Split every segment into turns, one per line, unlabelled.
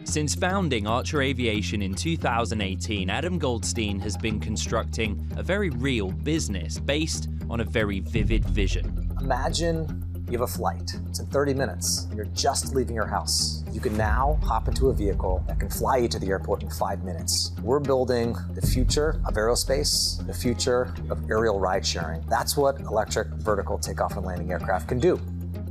Since founding Archer Aviation in 2018, Adam Goldstein has been constructing a very real business based on a very vivid vision.
Imagine you have a flight. It's in 30 minutes. You're just leaving your house. You can now hop into a vehicle that can fly you to the airport in 5 minutes. We're building the future of aerospace, the future of aerial ride sharing. That's what electric vertical takeoff and landing aircraft can do.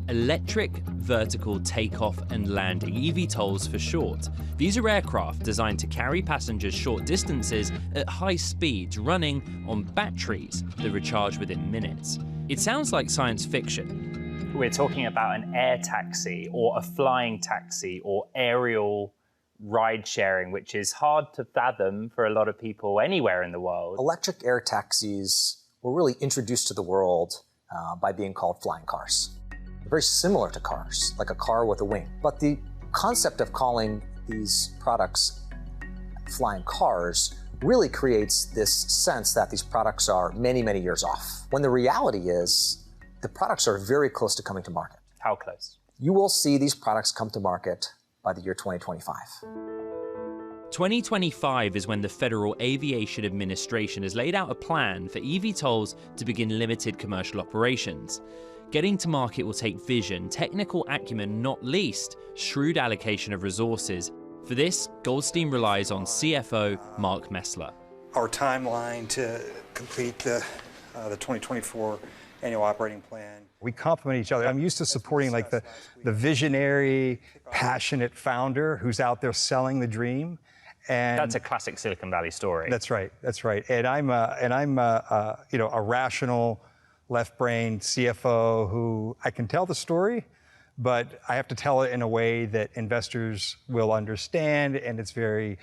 Electric Vertical Takeoff and Landing, eVTOLs for short. These are aircraft designed to carry passengers short distances at high speeds, running on batteries that recharge within minutes. It sounds like science fiction.
We're talking about an air taxi or a flying taxi or aerial ride sharing, which is hard to fathom for a lot of people anywhere in the world.
Electric air taxis were really introduced to the world by being called flying cars. They're very similar to cars, like a car with a wing. But the concept of calling these products flying cars really creates this sense that these products are many, many years off. When the reality is, the products are very close to coming to market.
How close?
You will see these products come to market by the year 2025.
2025 is when the Federal Aviation Administration has laid out a plan for eVTOLs to begin limited commercial operations. Getting to market will take vision, technical acumen, not least shrewd allocation of resources. For this, Goldstein relies on CFO Mark Mesler.
Our timeline to complete the 2024 annual operating plan.
We complement each other. I'm used to supporting like the visionary, passionate founder who's out there selling the dream. And
that's a classic Silicon Valley story.
That's right. That's right. And I'm a rational, left-brained CFO who I can tell the story, but I have to tell it in a way that investors will understand, and it's very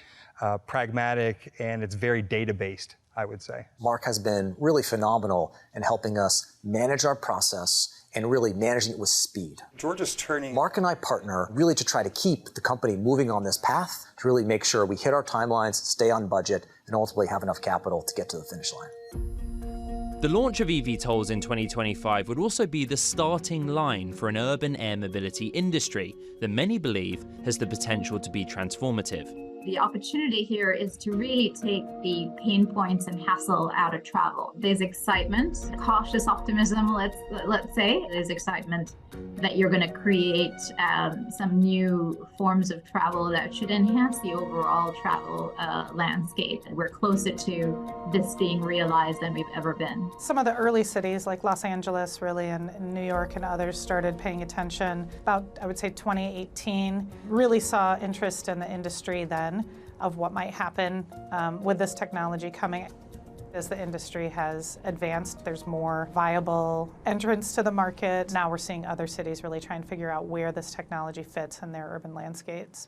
pragmatic and it's very data-based, I would say.
Mark has been really phenomenal in helping us manage our process and really managing it with speed.
Georgia's turning.
Mark and I partner really to try to keep the company moving on this path, to really make sure we hit our timelines, stay on budget, and ultimately have enough capital to get to the finish line.
The launch of eVTOLs in 2025 would also be the starting line for an urban air mobility industry that many believe has the potential to be transformative.
The opportunity here is to really take the pain points and hassle out of travel. There's excitement, cautious optimism, let's say. There's excitement that you're going to create some new forms of travel that should enhance the overall travel landscape. We're closer to this being realized than we've ever been.
Some of the early cities like Los Angeles, really, and New York and others started paying attention about, I would say, 2018. Really saw interest in the industry then of what might happen with this technology coming. As the industry has advanced, there's more viable entrants to the market. Now we're seeing other cities really try and figure out where this technology fits in their urban landscapes.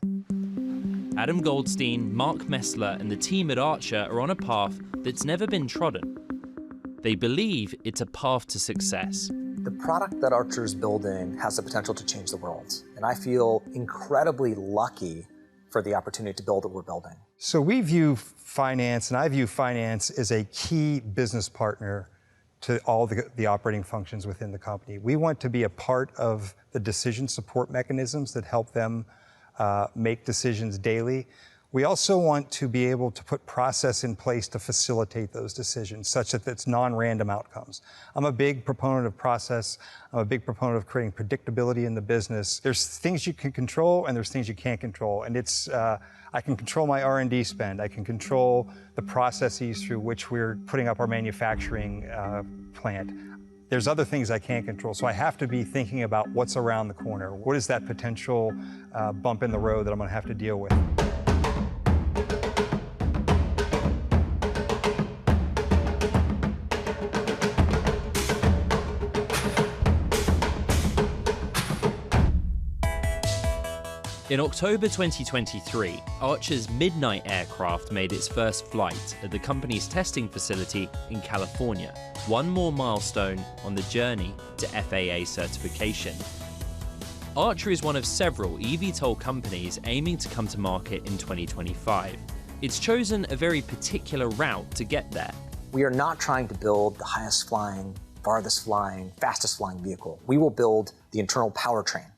Adam Goldstein, Mark Mesler, and the team at Archer are on a path that's never been trodden. They believe it's a path to success.
The product that Archer is building has the potential to change the world, and I feel incredibly lucky for the opportunity to build what we're building.
So we view finance, and I view finance as a key business partner to all the operating functions within the company. We want to be a part of the decision support mechanisms that help them make decisions daily. We also want to be able to put process in place to facilitate those decisions such that it's non-random outcomes. I'm a big proponent of process. I'm a big proponent of creating predictability in the business. There's things you can control and there's things you can't control. And it's, I can control my R&D spend. I can control the processes through which we're putting up our manufacturing plant. There's other things I can't control, so I have to be thinking about what's around the corner. What is that potential bump in the road that I'm gonna have to deal with?
In October 2023, Archer's Midnight aircraft made its first flight at the company's testing facility in California, one more milestone on the journey to FAA certification. Archer is one of several eVTOL companies aiming to come to market in 2025. It's chosen a very particular route to get there.
We are not trying to build the highest flying, farthest flying, fastest flying vehicle. We will build the internal powertrain,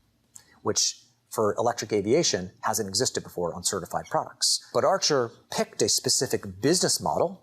which for electric aviation hasn't existed before on certified products. But Archer picked a specific business model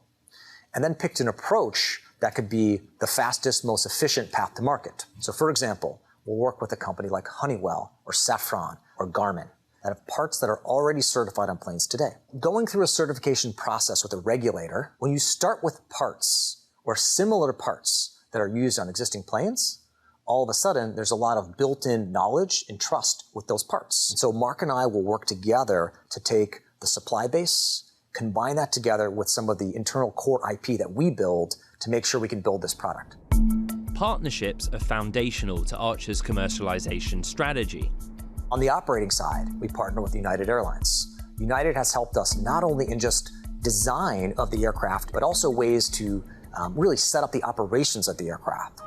and then picked an approach that could be the fastest, most efficient path to market. So for example, we'll work with a company like Honeywell or Safran or Garmin that have parts that are already certified on planes today. Going through a certification process with a regulator, when you start with parts or similar parts that are used on existing planes, all of a sudden, there's a lot of built-in knowledge and trust with those parts. And so Mark and I will work together to take the supply base, combine that together with some of the internal core IP that we build to make sure we can build this product.
Partnerships are foundational to Archer's commercialization strategy.
On the operating side, we partner with United Airlines. United has helped us not only in just design of the aircraft, but also ways to really set up the operations of the aircraft.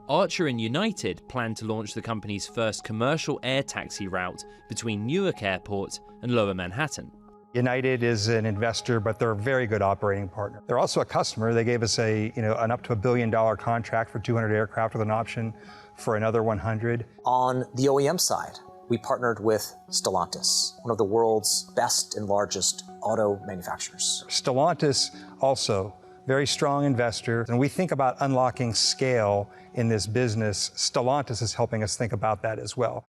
Archer and United plan to launch the company's first commercial air taxi route between Newark Airport and Lower Manhattan.
United is an investor, but they're a very good operating partner. They're also a customer. They gave us an up to $1 billion contract for 200 aircraft with an option for another 100.
On the OEM side, we partnered with Stellantis, one of the world's best and largest auto manufacturers.
Stellantis also very strong investor, and we think about unlocking scale in this business. Stellantis is helping us think about that as well.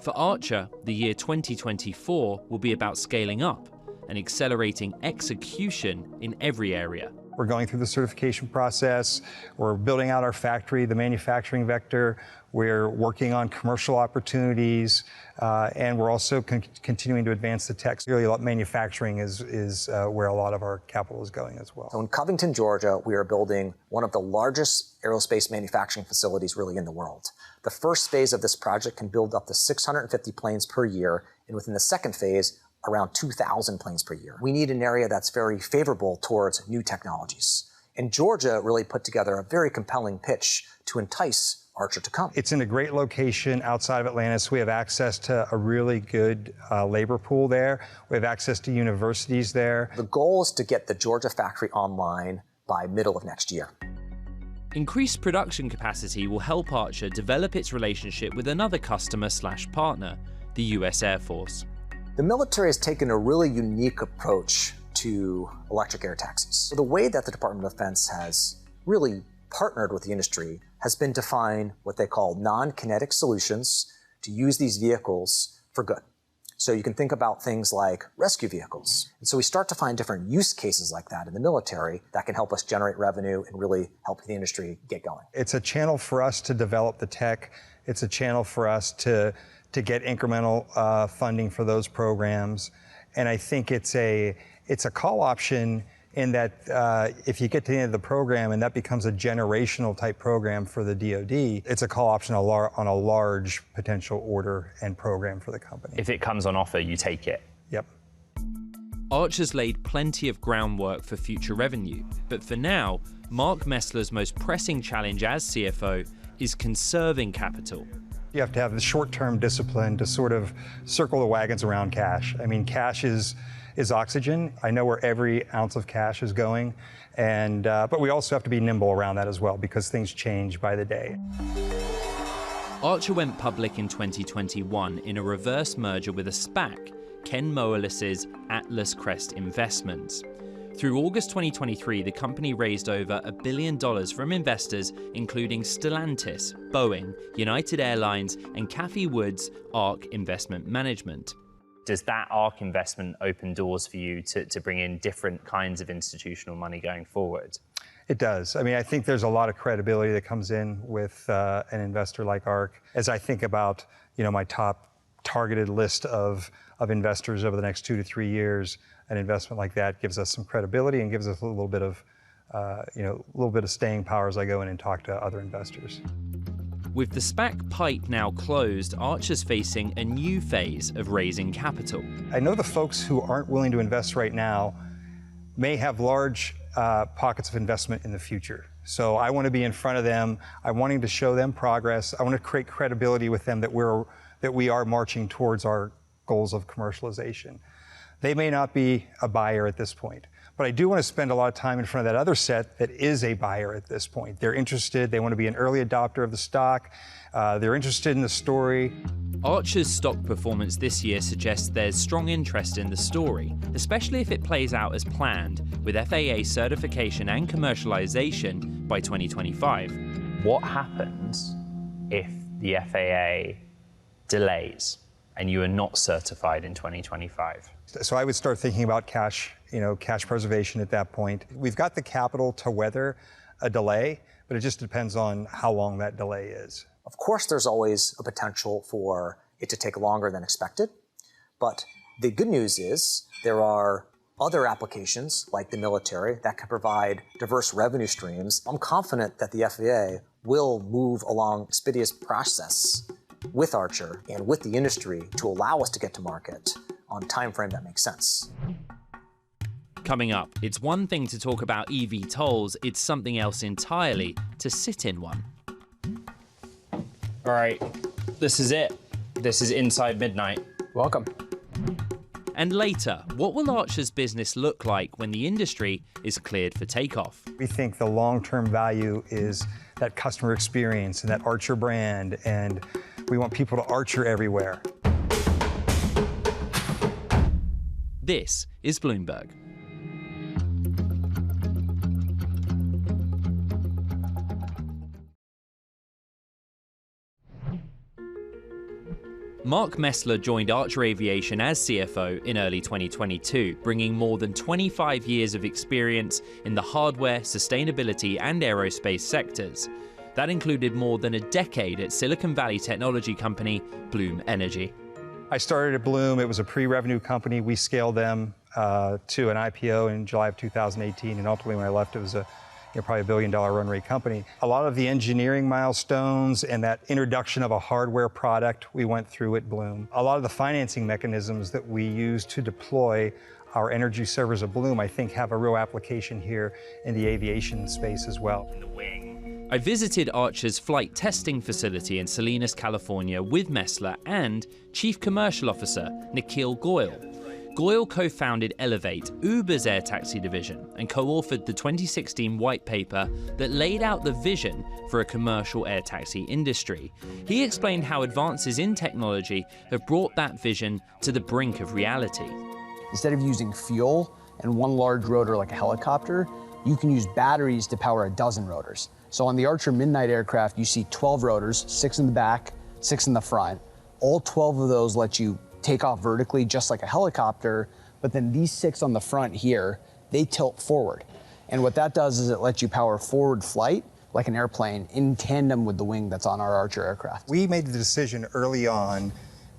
For Archer, the year 2024 will be about scaling up and accelerating execution in every area.
We're going through the certification process. We're building out our factory, the manufacturing vector. We're working on commercial opportunities, and we're also continuing to advance the tech. Really, manufacturing is where a lot of our capital is going as well.
So in Covington, Georgia, we are building one of the largest aerospace manufacturing facilities really in the world. The first phase of this project can build up to 650 planes per year, and within the second phase, around 2,000 planes per year. We need an area that's very favorable towards new technologies. And Georgia really put together a very compelling pitch to entice Archer to come.
It's in a great location outside of Atlanta, so we have access to a really good labor pool there. We have access to universities there.
The goal is to get the Georgia factory online by middle of next year.
Increased production capacity will help Archer develop its relationship with another customer/partner, the US Air Force.
The military has taken a really unique approach to electric air taxis. So the way that the Department of Defense has really partnered with the industry has been to find what they call non-kinetic solutions to use these vehicles for good. So you can think about things like rescue vehicles. And so we start to find different use cases like that in the military that can help us generate revenue and really help the industry get going.
It's a channel for us to develop the tech. It's a channel for us to get incremental funding for those programs. And I think it's a call option in that if you get to the end of the program and that becomes a generational type program for the DoD, it's a call option on a large potential order and program for the company.
If it comes on offer, you take it.
Yep.
Archer's laid plenty of groundwork for future revenue, but for now, Mark Mesler's most pressing challenge as CFO is conserving capital.
You have to have the short-term discipline to sort of circle the wagons around cash. I mean, cash is oxygen. I know where every ounce of cash is going, and but we also have to be nimble around that as well because things change by the day.
Archer went public in 2021 in a reverse merger with a SPAC, Ken Moelis's Atlas Crest Investments. Through August 2023, the company raised over $1 billion from investors including Stellantis, Boeing, United Airlines, and Cathie Wood's ARC Investment Management.
Does that ARC investment open doors for you to bring in different kinds of institutional money going forward?
It does. I mean, I think there's a lot of credibility that comes in with an investor like ARC. As I think about, my top targeted list of investors over the next 2 to 3 years, an investment like that gives us some credibility and gives us a little bit of, staying power as I go in and talk to other investors.
With the SPAC pipe now closed, Archer's facing a new phase of raising capital.
I know the folks who aren't willing to invest right now may have large pockets of investment in the future. So I want to be in front of them. I'm wanting to show them progress. I want to create credibility with them that we are marching towards our goals of commercialization. They may not be a buyer at this point, But I do want to spend a lot of time in front of that other set that is a buyer at this point. They're interested, they want to be an early adopter of the stock, they're interested in the story.
Archer's stock performance this year suggests there's strong interest in the story, especially if it plays out as planned, with FAA certification and commercialization by 2025.
What happens if the FAA delays and you are not certified in 2025?
So I would start thinking about cash preservation at that point. We've got the capital to weather a delay, but it just depends on how long that delay is.
Of course, there's always a potential for it to take longer than expected, but the good news is there are other applications like the military that can provide diverse revenue streams. I'm confident that the FAA will move along an expeditious process with Archer and with the industry to allow us to get to market on a time frame that makes sense.
Coming up, it's one thing to talk about eVTOLs, it's something else entirely to sit in one.
All right, this is it. This is Inside Midnight.
Welcome.
And later, what will Archer's business look like when the industry is cleared for takeoff?
We think the long-term value is that customer experience and that Archer brand, and we want people to Archer everywhere.
This is Bloomberg. Mark Mesler joined Archer Aviation as CFO in early 2022, bringing more than 25 years of experience in the hardware, sustainability, and aerospace sectors. That included more than a decade at Silicon Valley technology company Bloom Energy.
I started at Bloom. It was a pre-revenue company. We scaled them to an IPO in July of 2018, and ultimately when I left, it was probably $1 billion run rate company. A lot of the engineering milestones and that introduction of a hardware product we went through at Bloom. A lot of the financing mechanisms that we use to deploy our energy servers at Bloom, I think, have a real application here in the aviation space as well.
I visited Archer's flight testing facility in Salinas, California with Mesler and Chief Commercial Officer Nikhil Goyal. Goyal co-founded Elevate, Uber's air taxi division, and co-authored the 2016 white paper that laid out the vision for a commercial air taxi industry. He explained how advances in technology have brought that vision to the brink of reality.
Instead of using fuel and one large rotor like a helicopter, you can use batteries to power a dozen rotors. So on the Archer Midnight aircraft, you see 12 rotors, 6 in the back, 6 in the front. All 12 of those let you take off vertically just like a helicopter, but then these 6 on the front here, they tilt forward. And what that does is it lets you power forward flight like an airplane in tandem with the wing that's on our Archer aircraft.
We made the decision early on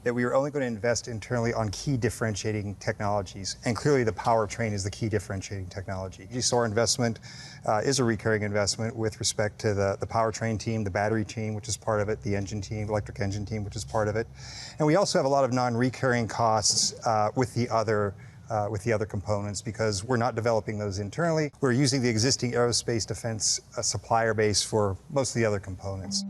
that we were only going to invest internally on key differentiating technologies, and clearly the powertrain is the key differentiating technology. You saw our investment is a recurring investment with respect to the powertrain team, the battery team, which is part of it, the engine team, electric engine team, which is part of it. And we also have a lot of non-recurring costs with the other components because we're not developing those internally. We're using the existing aerospace defense supplier base for most of the other components.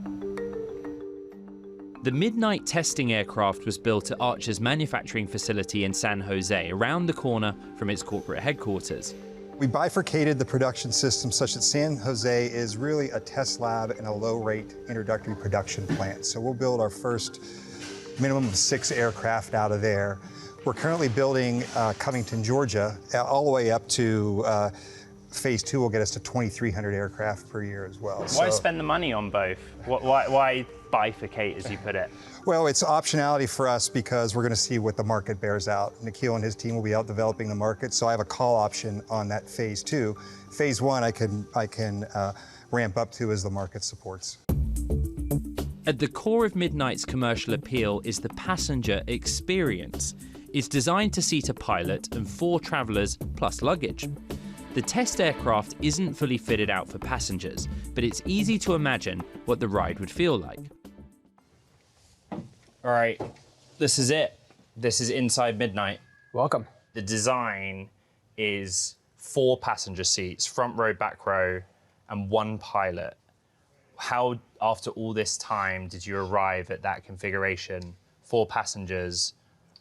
The Midnight testing aircraft was built at Archer's manufacturing facility in San Jose, around the corner from its corporate headquarters.
We bifurcated the production system such that San Jose is really a test lab and a low-rate introductory production plant. So we'll build our first minimum of 6 aircraft out of there. We're currently building Covington, Georgia, all the way up to Phase 2 will get us to 2,300 aircraft per year as well.
Why spend the money on both? Why bifurcate, as you put it?
Well, it's optionality for us because we're going to see what the market bears out. Nikhil and his team will be out developing the market, so I have a call option on that Phase 2. Phase 1 I can ramp up to as the market supports.
At the core of Midnight's commercial appeal is the passenger experience. It's designed to seat a pilot and 4 travelers plus luggage. The test aircraft isn't fully fitted out for passengers, but it's easy to imagine what the ride would feel like.
All right, this is it. This is Inside Midnight.
Welcome.
The design is 4 passenger seats, front row, back row, and 1 pilot. How, after all this time, did you arrive at that configuration? 4 passengers,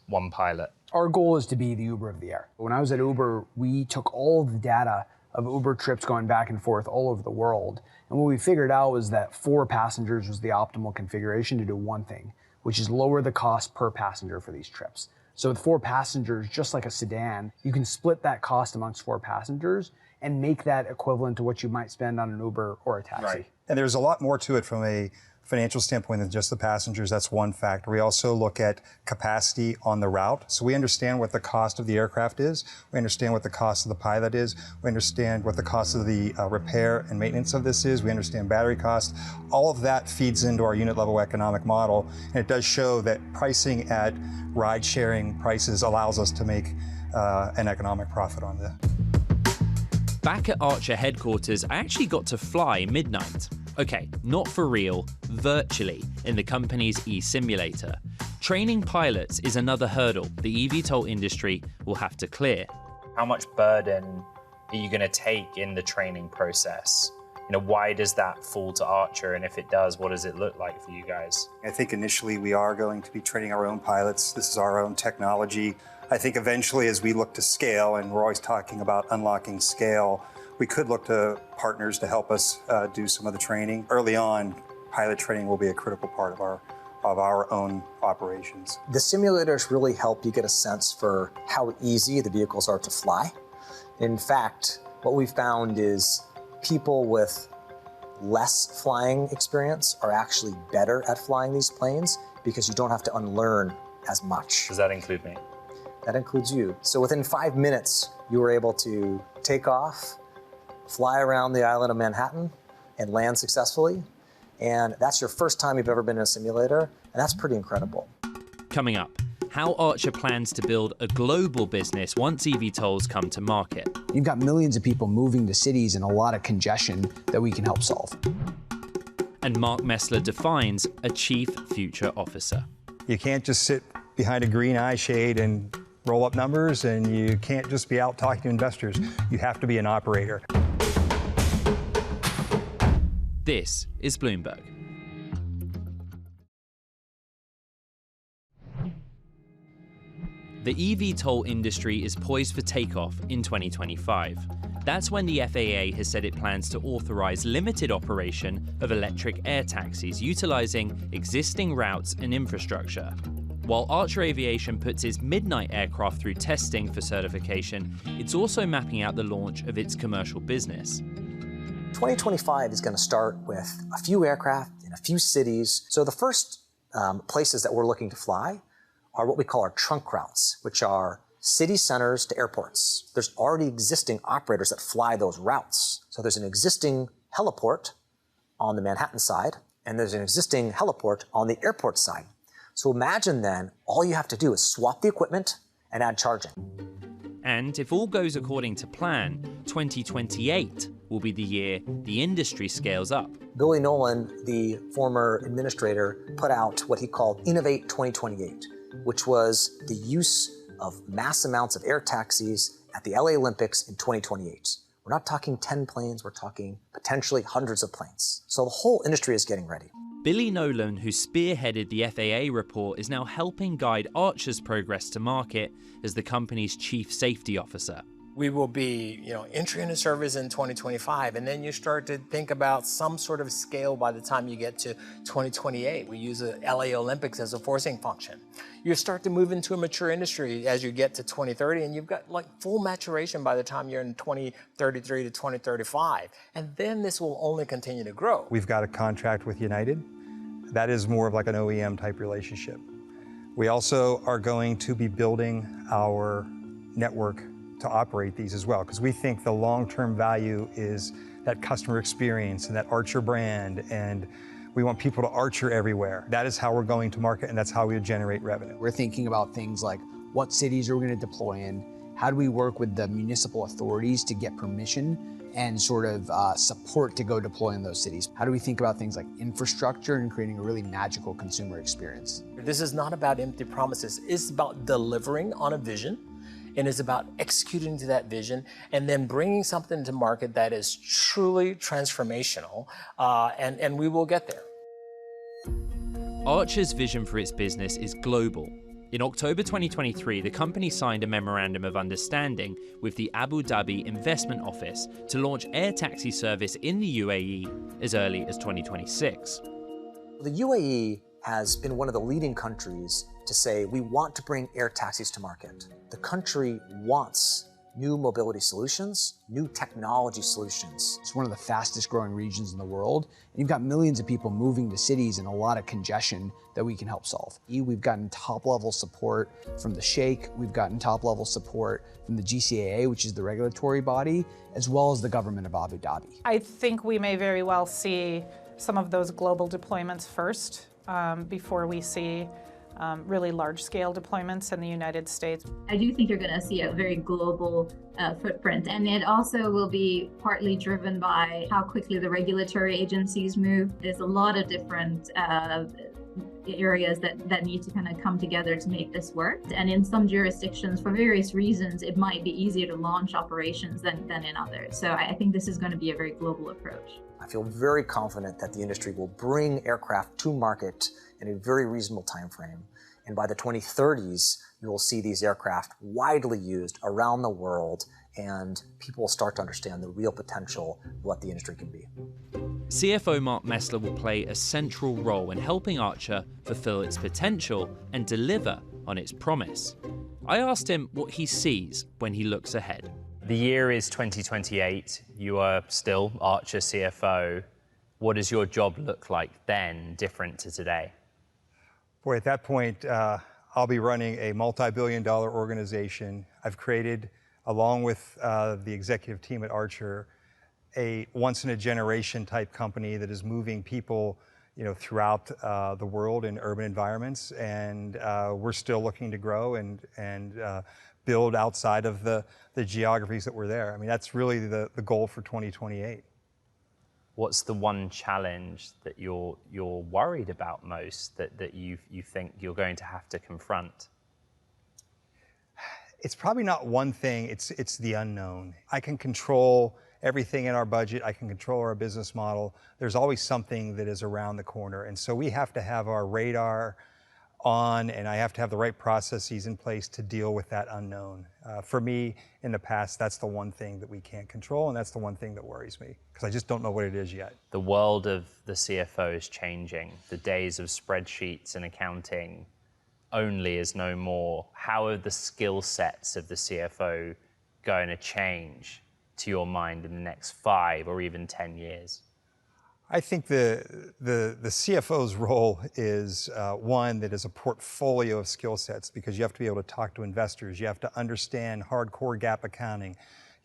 1 pilot.
Our goal is to be the Uber of the air. When I was at Uber, we took all the data of Uber trips going back and forth all over the world. And what we figured out was that 4 passengers was the optimal configuration to do one thing, which is lower the cost per passenger for these trips. So with 4 passengers, just like a sedan, you can split that cost amongst 4 passengers and make that equivalent to what you might spend on an Uber or a taxi.
Right. And there's a lot more to it from a financial standpoint than just the passengers. That's one factor. We also look at capacity on the route. So we understand what the cost of the aircraft is. We understand what the cost of the pilot is. We understand what the cost of the repair and maintenance of this is. We understand battery cost. All of that feeds into our unit level economic model. And it does show that pricing at ride sharing prices allows us to make an economic profit on this.
Back at Archer headquarters, I actually got to fly Midnight. Okay, not for real, virtually, in the company's e-simulator. Training pilots is another hurdle the eVTOL industry will have to clear.
How much burden are you going to take in the training process? Why does that fall to Archer? And if it does, what does it look like for you guys?
I think initially we are going to be training our own pilots. This is our own technology. I think eventually as we look to scale, and we're always talking about unlocking scale, we could look to partners to help us do some of the training. Early on, pilot training will be a critical part of our own operations.
The simulators really help you get a sense for how easy the vehicles are to fly. In fact, what we've found is people with less flying experience are actually better at flying these planes because you don't have to unlearn as much.
Does that include me?
That includes you. So within 5 minutes, you were able to take off, fly around the island of Manhattan, and land successfully. And that's your first time you've ever been in a simulator, and that's pretty incredible.
Coming up, how Archer plans to build a global business once eVTOLs come to market.
You've got millions of people moving to cities and a lot of congestion that we can help solve.
And Mark Mesler defines a chief future officer.
You can't just sit behind a green eye shade and roll up numbers, and you can't just be out talking to investors. You have to be an operator.
This is Bloomberg. The eVTOL industry is poised for takeoff in 2025. That's when the FAA has said it plans to authorize limited operation of electric air taxis utilizing existing routes and infrastructure. While Archer Aviation puts its Midnight aircraft through testing for certification, it's also mapping out the launch of its commercial business.
2025 is going to start with a few aircraft in a few cities. So the first places that we're looking to fly are what we call our trunk routes, which are city centers to airports. There's already existing operators that fly those routes. So there's an existing heliport on the Manhattan side, and there's an existing heliport on the airport side. So imagine then, all you have to do is swap the equipment and add charging.
And if all goes according to plan, 2028 will be the year the industry scales up.
Billy Nolan, the former administrator, put out what he called Innovate 2028, which was the use of mass amounts of air taxis at the LA Olympics in 2028. We're not talking 10 planes, we're talking potentially hundreds of planes. So the whole industry is getting ready.
Billy Nolan, who spearheaded the FAA report, is now helping guide Archer's progress to market as the company's chief safety officer.
We will be, entry into service in 2025, and then you start to think about some sort of scale by the time you get to 2028. We use the LA Olympics as a forcing function. You start to move into a mature industry as you get to 2030, and you've got full maturation by the time you're in 2033 to 2035. And then this will only continue to grow.
We've got a contract with United. That is more of like an OEM type relationship. We also are going to be building our network to operate these as well, because we think the long-term value is that customer experience and that Archer brand, and we want people to Archer everywhere. That is how we're going to market, and that's how we generate revenue.
We're thinking about things like what cities are we going to deploy in, how do we work with the municipal authorities to get permission and sort of support to go deploy in those cities. How do we think about things like infrastructure and creating a really magical consumer experience?
This is not about empty promises. It's about delivering on a vision, and it's about executing to that vision and then bringing something to market that is truly transformational, and we will get there.
Archer's vision for its business is global. In October 2023, the company signed a memorandum of understanding with the Abu Dhabi Investment Office to launch air taxi service in the UAE as early as 2026.
The UAE has been one of the leading countries to say we want to bring air taxis to market. The country wants new mobility solutions, new technology solutions.
It's one of the fastest growing regions in the world. And you've got millions of people moving to cities and a lot of congestion that we can help solve. We've gotten top level support from the Sheikh. We've gotten top level support from the GCAA, which is the regulatory body, as well as the government of Abu Dhabi.
I think we may very well see some of those global deployments first before we see really large-scale deployments in the United States.
I do think you're going to see a very global footprint, and it also will be partly driven by how quickly the regulatory agencies move. There's a lot of different areas that need to kind of come together to make this work. And in some jurisdictions, for various reasons, it might be easier to launch operations than in others. So I think this is going to be a very global approach.
I feel very confident that the industry will bring aircraft to market in a very reasonable time frame. And by the 2030s, you will see these aircraft widely used around the world, and people will start to understand the real potential of what the industry can be.
CFO Mark Mesler will play a central role in helping Archer fulfill its potential and deliver on its promise. I asked him what he sees when he looks ahead.
The year is 2028. You are still Archer CFO. What does your job look like then, different to today?
Boy, at that point, I'll be running a multi-billion-dollar organization. I've created, along with the executive team at Archer, a once-in-a-generation type company that is moving people, throughout the world in urban environments, and we're still looking to grow and build outside of the geographies that were there. I mean, that's really the goal for 2028.
What's the one challenge that you're worried about most, that you think you're going to have to confront?
It's probably not one thing, it's the unknown. I can control everything in our budget, I can control our business model. There's always something that is around the corner, and so we have to have our radar on, and I have to have the right processes in place to deal with that unknown. For me, in the past, that's the one thing that we can't control, and that's the one thing that worries me, because I just don't know what it is yet.
The world of the CFO is changing. The days of spreadsheets and accounting only is no more. How are the skill sets of the CFO going to change, to your mind, in the next 5 or even 10 years?
I think the CFO's role is one that is a portfolio of skill sets, because you have to be able to talk to investors, you have to understand hardcore GAAP accounting,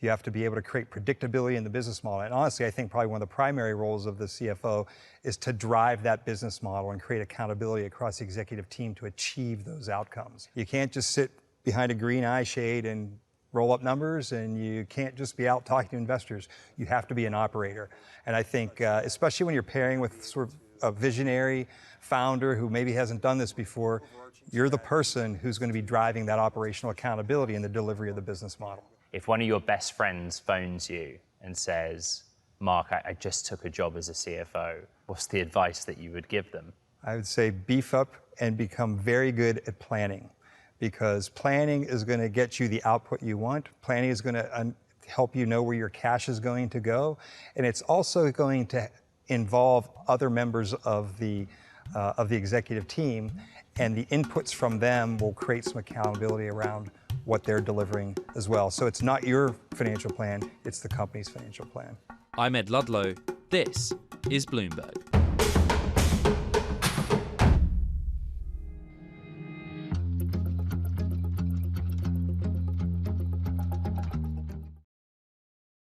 you have to be able to create predictability in the business model. And honestly, I think probably one of the primary roles of the CFO is to drive that business model and create accountability across the executive team to achieve those outcomes. You can't just sit behind a green eye shade and roll up numbers, and you can't just be out talking to investors. You have to be an operator. And I think, especially when you're pairing with sort of a visionary founder who maybe hasn't done this before, you're the person who's going to be driving that operational accountability in the delivery of the business model.
If one of your best friends phones you and says, Mark, I just took a job as a CFO, what's the advice that you would give them?
I would say beef up and become very good at planning, because planning is going to get you the output you want. Planning is going to help you know where your cash is going to go. And it's also going to involve other members of the executive team, and the inputs from them will create some accountability around what they're delivering as well. So it's not your financial plan, it's the company's financial plan.
I'm Ed Ludlow. This is Bloomberg.